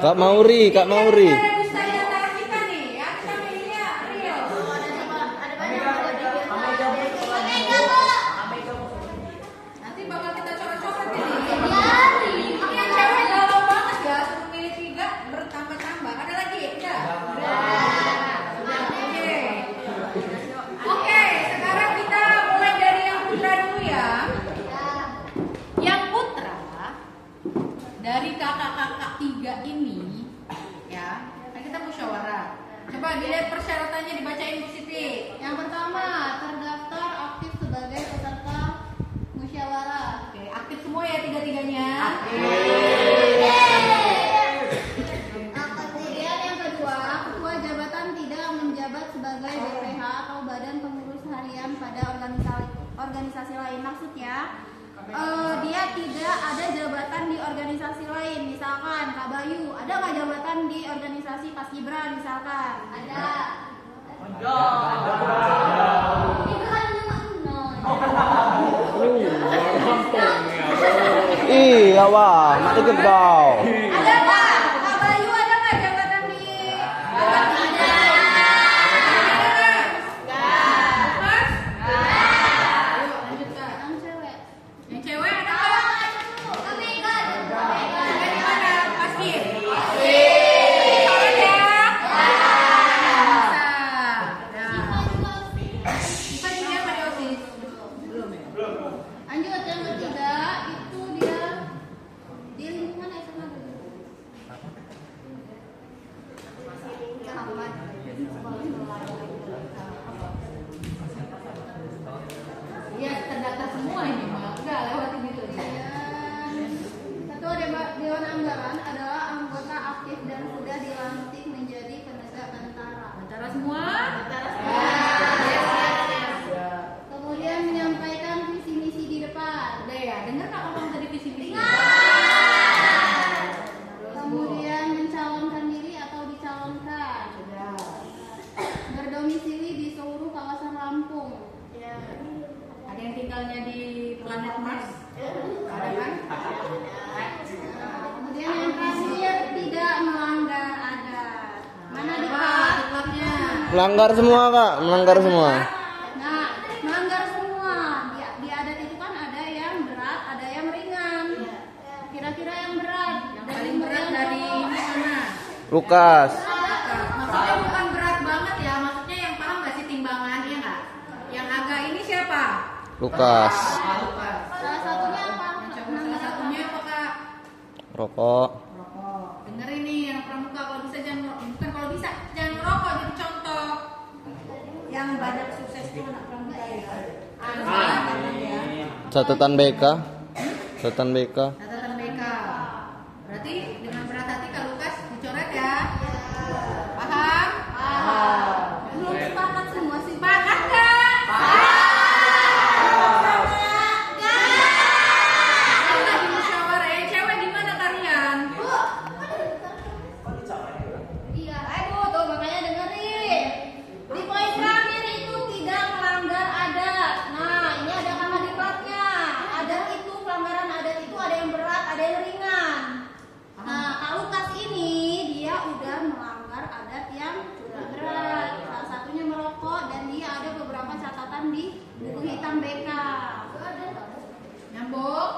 Kak Mauri, Kak Mauri. Dari kakak-kakak 3 ini, ya, kan kita musyawarah. Coba dilihat persyaratannya, dibacain Bu Siti. Yang pertama, terdaftar aktif sebagai peserta musyawarah. Oke, aktif semua ya 3-3-nya. Kemudian yang kedua, ketua jabatan tidak menjabat sebagai BPH atau badan pengurus harian pada organisasi lain. Maksudnya, dia tidak ada jabatan di organisasi lain. Misalkan Kak Bayu, ada nggak jabatan di organisasi Paskibra misalkan? Ada. Itu kan cuma Iya wah, mati gedau. ada nggak? Kak Bayu ada nggak jabatan di? Yang cewek. Yang cewek ada nggak? Kami kan. Ada di mana? Pasti. Lanjut yang ketiga itu dia di lingkungan SMA dulu. Iya, terdata semua ini mah. Enggak lewatin gitu. Ketua Dewan Anggaran adalah anggota aktif dan sudah dilantik menjadi penegak tentara. Antara semua. Kemudian menyampaikan visi misi di depan. Udah ya, dengar nggak ngomong tadi visi misi? Kemudian mencalonkan diri atau dicalonkan. Berdomisili di seluruh kawasan Lampung. Ada yang tinggalnya di planet Mars? Ada kan? Kemudian yang terakhir tidak melanggar adat. Mana dekat? Diklatnya. Melanggar semua Kak, melanggar semua. Nah, melanggar semua. Di adat itu kan ada yang berat, ada yang ringan. Kira-kira yang berat. Yang paling berat dari mana? Lukas. Maksudnya bukan berat banget ya, maksudnya yang paham nggak sih timbangannya nggak? Yang agak ini siapa? Lukas. Salah satunya apa? Salah satunya apa Kak? Rokok. Rokok. Dengerin nih yang pramuka, kalau bisa jangan, bukan kalau bisa jangan ngerokok, jadi contoh. Yang banyak sukses itu anak pramuka ya. Catatan BK. Catatan BK. Catatan BK. Berarti dengan berat hati Kak Lukas dicoret ya. Paham? Belum sepakat semua sih. Sepakat Kak? Kan lagi musyawarah ya, cewek gimana kalian? Iya, tuh makanya dengerin. Di poin terakhir itu tidak melanggar adat. Nah, ini ada kamar diklatnya. Adat itu, pelanggaran adat itu ada yang berat, ada yang ringan. Nah, Kak Lukas ini dia udah melanggar adat yang berat. Salah satunya merokok dan dia ada beberapa catatan di buku hitam BK. Nyambung?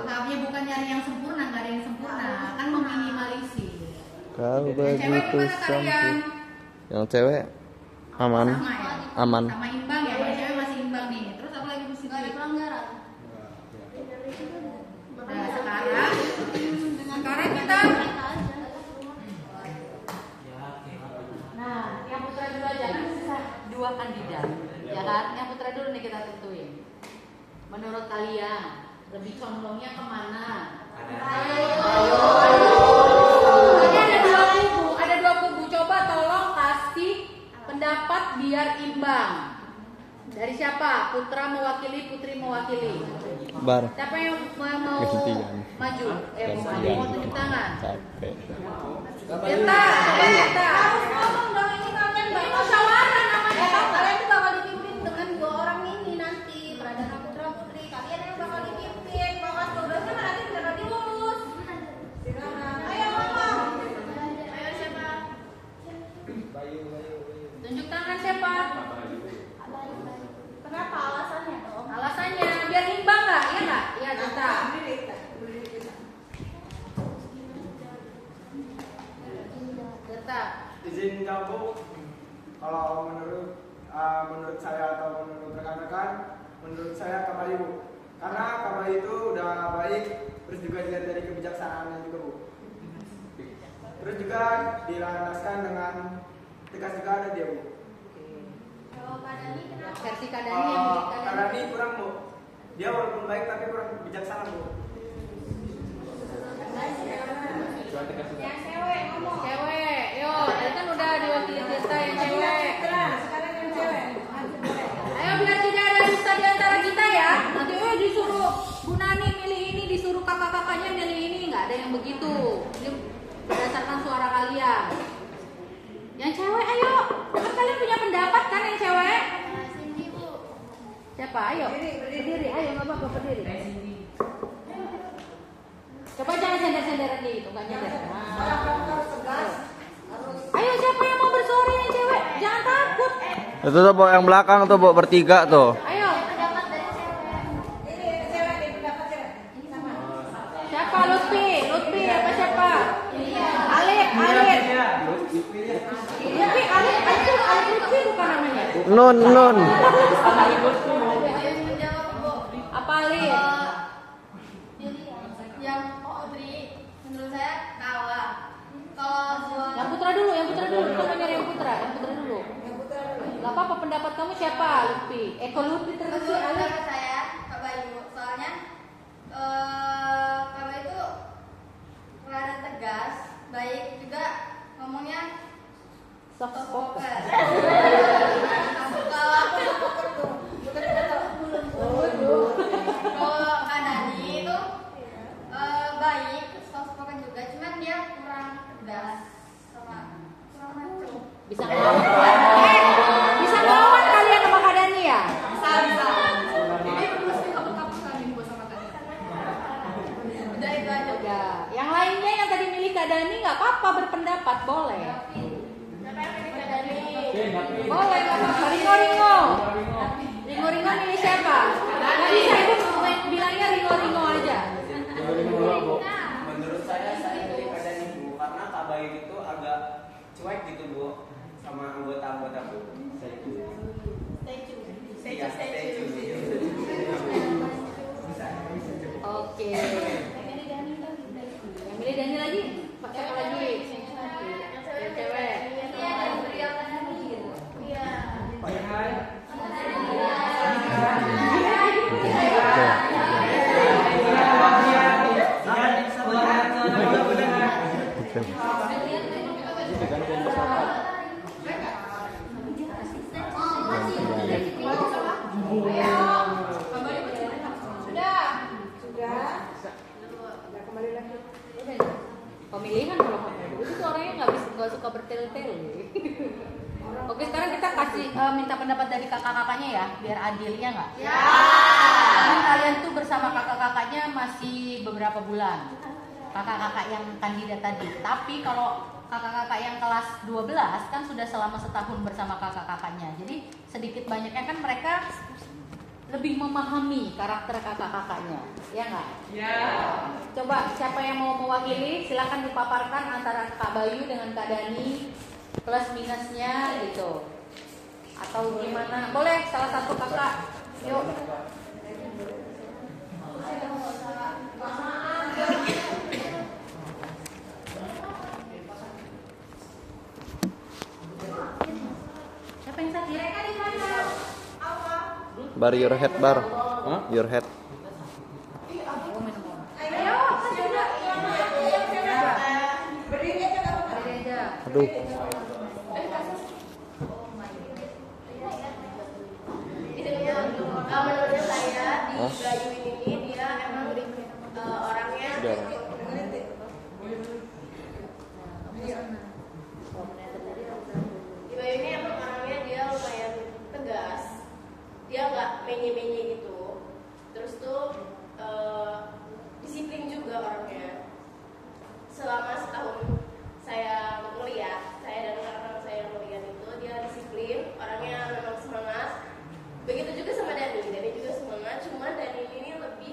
Pahamnya bukan nyari yang sempurna, nggak ada yang sempurna, kan meminimalisir. Kalau Yang cewek begitu gimana kalian? Yang cewek aman. Sama ya? Aman. Sama imbang ya, yang cewek masih imbang nih. Terus apa lagi mesti? Gak ada pelanggaran. Nah, sekarang kita. Nah, yang putra dulu aja kan bisa 2 kandidat, ya kan? Yang putra dulu nih kita tentuin. Menurut kalian lebih condongnya kemana? Ada dua kubu. Coba tolong kasih pendapat biar imbang. Dari siapa? Putra mewakili, putri mewakili. Bar. Siapa yang mau Gantian. maju? Gantian. Mau tunjuk tangan. Capek. Tirta, Tirta. Harus ngomong dong, ini kalian Ini musyawarah namanya. kalian tuh bakal dipimpin dengan 2 orang ini nanti, Pradana Putra Putri. Kalian yang bakal dipimpin. Kalau kelas 12 kan nanti beneran dilulus. Ayo ngomong. Izin gabung. Kalau menurut saya atau menurut rekan-rekan, menurut saya Kak Bayu, Bu. Karena Kak Bayu itu udah baik, terus juga dilihat dari kebijaksanaannya juga, Bu. Terus juga dilandaskan dengan tegas juga ada dia, Bu. Kalau Kak Dani kenapa? Versi Kak Dani yang milik Kak Kak Dani. Dani kurang, Bu. Dia walaupun baik tapi kurang bijaksana, Bu. Yang cewek ngomong. Cewek, yo, tadi kan udah diwakili Tirta yang cewek. Sekarang yang cewek. Ayo biar tidak ada dusta di antara kita ya. Nanti disuruh Bu Nani milih ini, disuruh kakak-kakaknya milih ini, nggak ada yang begitu. Ini berdasarkan suara kalian. Yang cewek, ayo. Kan kalian punya pendapat kan yang cewek? Cindy, Bu. Siapa? Ayo. Berdiri. Ayo nggak apa-apa berdiri. Coba jangan sender-senderan gitu, nggak nyender. Nah. Ayo siapa yang mau bersuara yang cewek? Jangan takut. Itu tuh Bo, yang belakang tuh Bo, bertiga tuh. Ayo. Pendapat dari cewek. Ini cewek nih pendapat cewek. Ini sama. Siapa? Lutfi apa siapa? Alif. Lutfi, Alif Lutfi bukan namanya. Nun. Ayo menjawab, Bu. Apa Alif? Yang Putri, menurut saya kalah. Kalau buat Yang Putra dulu. Bukan namanya yang Putra dulu. Gak apa-apa, pendapat kamu siapa? Lutfi. Kalau Lutfi terus si Alif. menurut saya Kak Bayu, soalnya Kak Bayu itu rada tegas, baik juga ngomongnya Soft spoken. Kalau aku spoken tuh, kalau Kak Dani itu baik, soft spoken juga, cuman dia kurang tegas sama kurang maco. Bisa ngelawan. Bisa ngelawan kalian sama Kak Dani ya? Bisa. Ini terus kabur-kaburan ini buat sama Kak Dani. Udah itu aja. Ya. Yang lainnya yang tadi milih Kak Dani nggak apa-apa berpendapat, boleh. Siapa yang pilih Kak Dani? Boleh, nggak apa-apa. Ringo milih siapa? Nggak bisa, ibu bilangnya Ringo aja. Menurut saya pilih Kak Dani, Bu, karena Kak Bayu itu agak cuek gitu, Bu, sama anggota-anggota, Bu. Iya, stay tune. Oke. Yang milih Dani lagi? Siapa lagi? Yang cewek. Iya, dari beliau Kak Dani. Iya. Pemilihan kalau kamu itu orangnya nggak suka bertele-tele. Oke, sekarang kita kasih minta pendapat dari kakak-kakaknya ya, biar adil ya nggak? Ya. Kan kalian tuh bersama kakak-kakaknya masih beberapa bulan, kakak-kakak yang kandidat tadi. Tapi kalau kakak-kakak yang kelas 12 kan sudah selama setahun bersama kakak-kakaknya. Jadi sedikit banyaknya kan mereka lebih memahami karakter kakak-kakaknya, ya nggak? Ya. Coba siapa yang mau mewakili, silakan dipaparkan antara Kak Bayu dengan Kak Dani, plus minusnya gitu, atau gimana? Boleh salah satu kakak, yuk. Siapa yang sakit? Bar your head bar. Your head. Ayo, berdiri aja. Aduh. Menurut saya di Bayu ini dia emang orangnya di Bayu ini emang orangnya dia lumayan tegas, dia nggak menye-menye gitu, terus tuh disiplin juga orangnya. Selama setahun saya melihat, saya dan rekan-rekan saya melihat itu dia disiplin, orangnya memang semangat. Begitu juga sama Dani juga semangat, cuma Dani ini lebih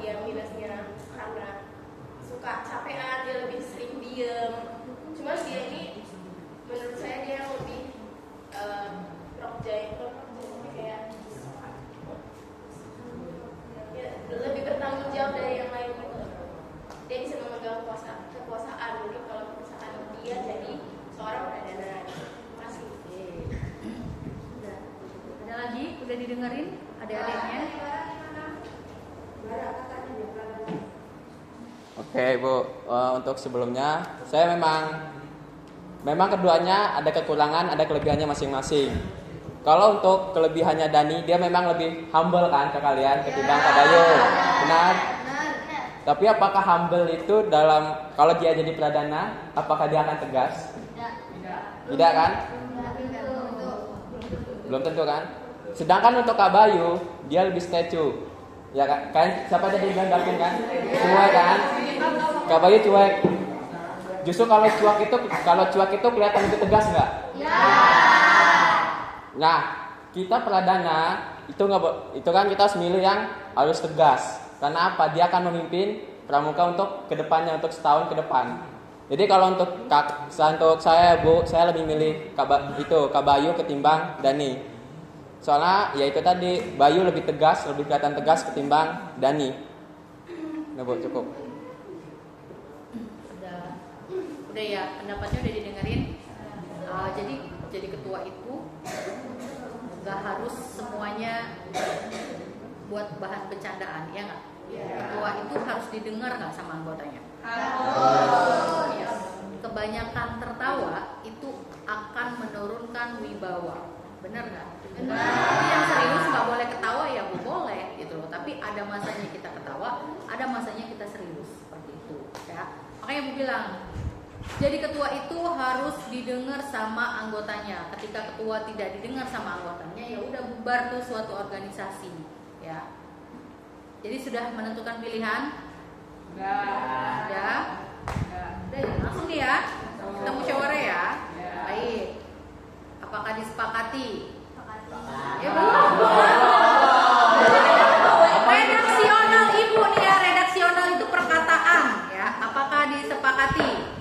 dia minusnya karena suka capean, dia lebih sering diem. Cuma dia ini menurut saya dia lebih kayak ya, lebih bertanggung jawab dari yang lain gitu. Dia bisa memegang kekuasaan. Mungkin kalau kekuasaan dia jadi seorang perdana. Makasih. Ada lagi? Udah didengerin adik-adiknya? Oke Bu, untuk sebelumnya saya memang keduanya ada kekurangan, ada kelebihannya masing-masing. Kalau untuk kelebihannya Dani, dia memang lebih humble kan ke kalian ketimbang Kak Bayu. Benar? Tapi apakah humble itu kalau dia jadi pradana, apakah dia akan tegas? Tidak kan? Belum tentu kan? Sedangkan untuk Kak Bayu, dia lebih statue. Ya kan? Siapa tadi bilang Davin kan? Cuek kan? Kak Bayu cuek. Justru kalau cuek itu kelihatan lebih tegas nggak? Nah, kita pradana itu kan kita harus milih yang harus tegas. Karena apa? Dia akan memimpin pramuka untuk kedepannya, untuk setahun ke depan. Jadi kalau untuk saya Bu, saya lebih milih Kak Bayu ketimbang Dani. Soalnya ya itu tadi, Bayu lebih tegas, lebih kelihatan tegas ketimbang Dani. Nah Bu, cukup. Udah ya, pendapatnya udah didengerin. Jadi ketua itu nggak harus semuanya buat bahan bercandaan, ya nggak? Ketua itu harus didengar nggak sama anggotanya? Ya. Kebanyakan tertawa itu akan menurunkan wibawa, benar nggak? Tapi yang serius nggak boleh ketawa ya Bu, boleh gitu loh. Tapi ada masanya kita ketawa, ada masanya kita serius, seperti itu. Ya, makanya Bu bilang. Jadi ketua itu harus didengar sama anggotanya. Ketika ketua tidak didengar sama anggotanya, ya udah bubar tuh suatu organisasi, ya. Jadi sudah menentukan pilihan? Udah. Langsung nih ya. Kita musyawarah ya. Baik. Apakah disepakati? Ya belum. Redaksional Ibu nih ya. Redaksional itu perkataan, ya. Apakah disepakati?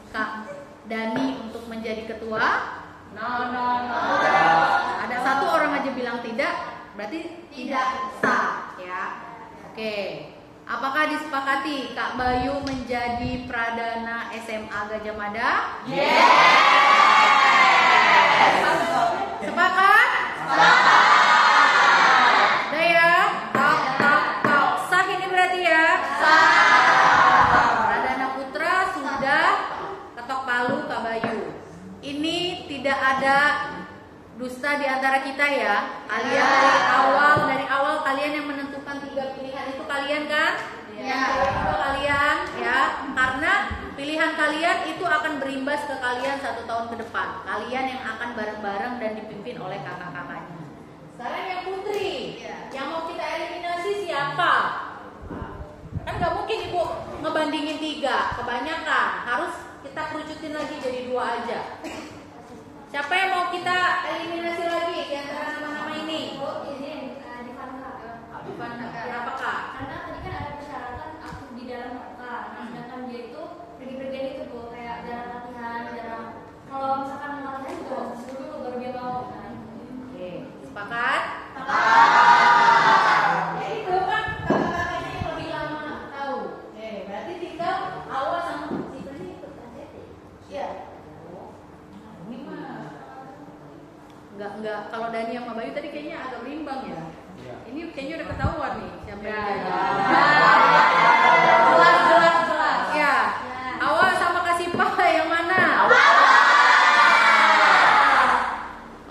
Kak Dani untuk menjadi ketua? No. Ada satu orang aja bilang tidak, berarti tidak sah, ya. Oke. Apakah disepakati Kak Bayu menjadi pradana SMA Gajah Mada? Sepakat? Udah ya? Tok. Sah ini berarti ya? Pradana Putra sudah ketok palu Kak Bayu. Ini tidak ada dusta di antara kita ya. Kalian dari awal kalian yang menentukan 3 pilihan itu kalian kan? Iya. Itu kalian ya. Karena pilihan kalian itu akan berimbas ke kalian 1 tahun ke depan. Kalian yang akan bareng-bareng dan dipimpin oleh kakak-kakaknya. Sekarang yang putri, yang mau kita eliminasi siapa? Kan nggak mungkin Ibu ngebandingin 3, kebanyakan. Harus kita kerucutin lagi jadi 2 aja. Siapa yang mau kita eliminasi lagi di antara nama-nama ini? Divana, kenapa Kak? Karena tadi kan ada persyaratan aktif di dalam mereka. Sedangkan dia itu pergi-pergian itu Bu, kayak jarang latihan, kalau misalkan latihan juga harus dulu baru dia mau kan. Oke, sepakat? Ya itu kan kakak-kakaknya yang lebih lama tahu. Berarti tinggal awal sama si Freddy ikut KCT. Iya. Ini mah enggak kalau Dani sama Bayu tadi kayaknya agak berimbang ya. Ini kayaknya udah ketahuan nih siapa yang jelas. Ya. Awal sama Kasipah yang mana?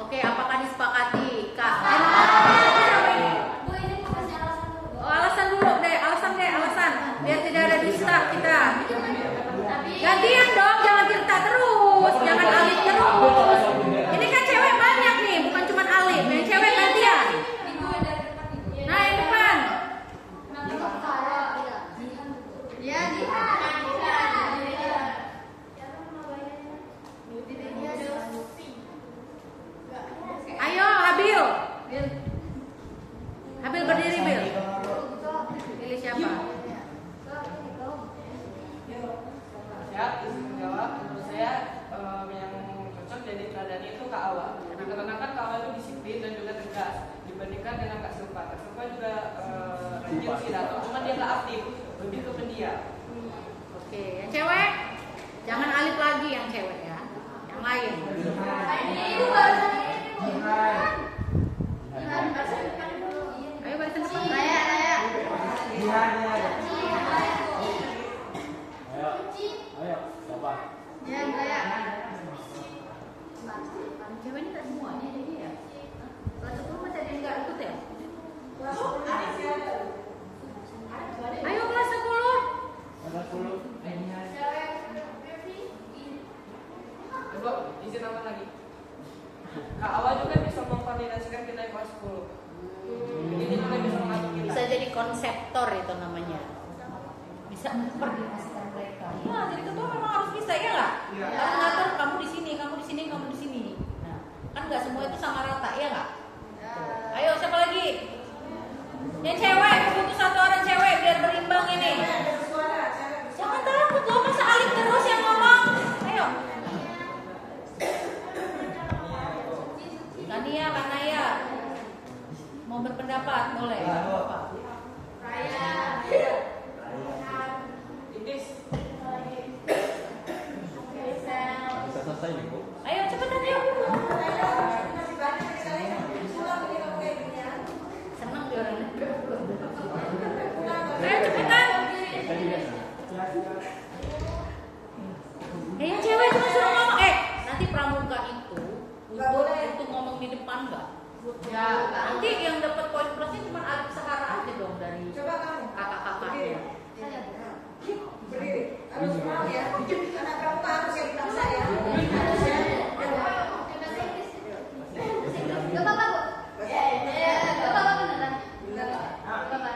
Oke, apakah disepakati? Kak. Bu, ini mau kasih alasan dulu Bu. Oh, alasan dulu deh, alasan. Biar tidak ada dusta kita. Gantian dong, jangan cerita terus, jangan alih terus. Ini kan cewek banyak nih, bukan cuma alih. Yang cewek kan sih datang, cuma dia nggak aktif, lebih ke pendiam. Oke, yang cewek jangan Alif lagi yang cewek ya, yang lain. Ayo barisan depan. Raya. Ya, Raya. Cewek ini tak semuanya jadi ya. Kelas 10 masih ada yang nggak ikut ya? Ayo kelas 10. Coba izin apa lagi? Kak Awa juga bisa memvalidasikan kita yang kelas 10. Ini juga bisa mengatur kita. Bisa jadi konseptor itu namanya. Bisa memperdefinisikan mereka. Iya, jadi ketua memang harus bisa ya nggak? Iya. Harus ngatur kamu di sini, kamu di sini, kamu di sini. Nah, kan nggak semua itu sama rata ya nggak? Ayo siapa lagi? Yang cewek, butuh satu orang cewek biar berimbang ini. Jangan takut loh, masa Alif terus yang ngomong. Ayo. Kania, Kanaya. Mau berpendapat boleh. Apa? Indis. Ayo cepetan yuk. Senang dia orangnya. Ayo cepetan. Yang cewek cuma suruh ngomong. Nanti pramuka itu untuk ngomong di depan nggak? Ya, nanti yang dapat poin plusnya cuma Alif Sahara aja dong dari kakak-kakaknya. Gak apa-apa, Bu. Gak apa-apa beneran. Gak apa-apa.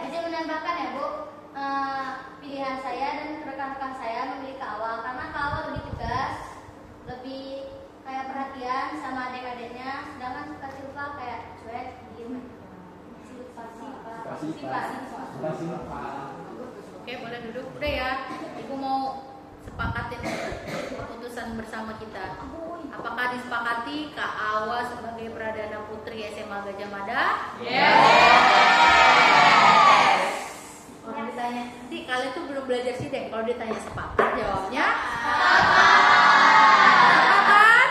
Izin menambahkan ya, Bu. Pilihan saya dan rekan-rekan saya memilih Kak Awal karena Kak Awal lebih tegas, lebih kayak perhatian sama adik-adiknya, sedangkan Kak Silva kayak cuek, diem. Silva. Oke, boleh duduk. Udah ya, Ibu mau sepakatin keputusan bersama kita. Apakah disepakati Kak Awa sebagai Pradana Putri SMA Gajah Mada? Kalau ditanya, nanti kalian tuh belum belajar sidang. Kalau ditanya sepakat, jawabnya sepakat.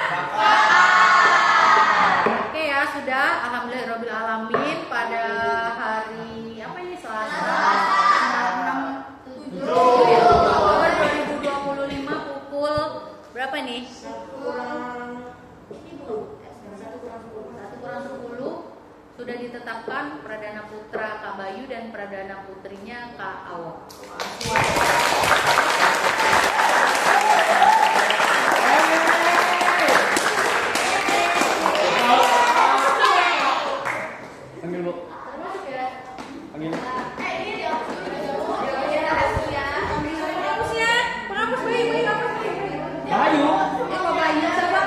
Oke ya, sudah. Alhamdulillahirabbil alamin pada hari apa ini Selasa 6 Oktober 2025 pukul berapa nih? 1:10 sudah ditetapkan Pradana Putra Kak Bayu dan Pradana Putrinya Kak Awa. Panggil Bu. Panggil. Penghapus ya, penghapus Bayu, Bayu. Kak Bayu siapa?